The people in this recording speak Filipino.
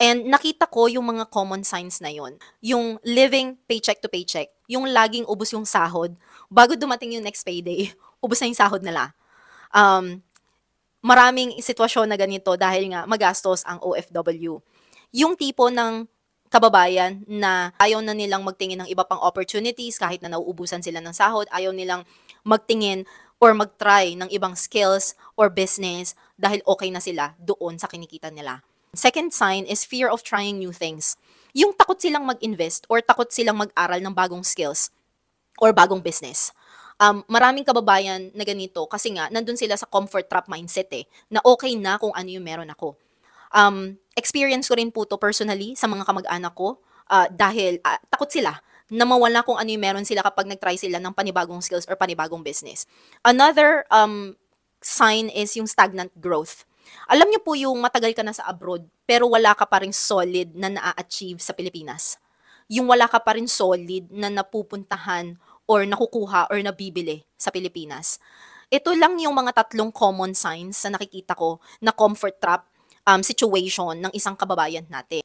And nakita ko yung mga common signs na yon. Yung living paycheck to paycheck, yung laging ubos yung sahod, bago dumating yung next payday, ubos na yung sahod nila. Um, Maraming sitwasyon na ganito dahil nga magastos ang OFW. Yung tipo ng kababayan na ayaw na nilang magtingin ng iba pang opportunities kahit na nauubusan sila ng sahod, ayaw nilang magtingin or mag-try ng ibang skills or business dahil okay na sila doon sa kinikita nila. Second sign is fear of trying new things. Yung takot silang mag-invest or takot silang mag-aral ng bagong skills or bagong business. Maraming kababayan na ganito kasi nga nandun sila sa comfort trap mindset na okay na kung ano yung meron ako. Experience ko rin po 'to personally sa mga kamag-anak ko, dahil, takot sila na mawala kung ano yung meron sila kapag nag-try sila ng panibagong skills or panibagong business. Another, sign is yung stagnant growth. Alam niyo po yung matagal ka na sa abroad, pero wala ka pa ring solid na naa-achieve sa Pilipinas. Yung wala ka pa rin solid na napupuntahan or nakukuha or nabibili sa Pilipinas. Ito lang yung mga tatlong common signs na nakikita ko na comfort trap situation ng isang kababayan natin.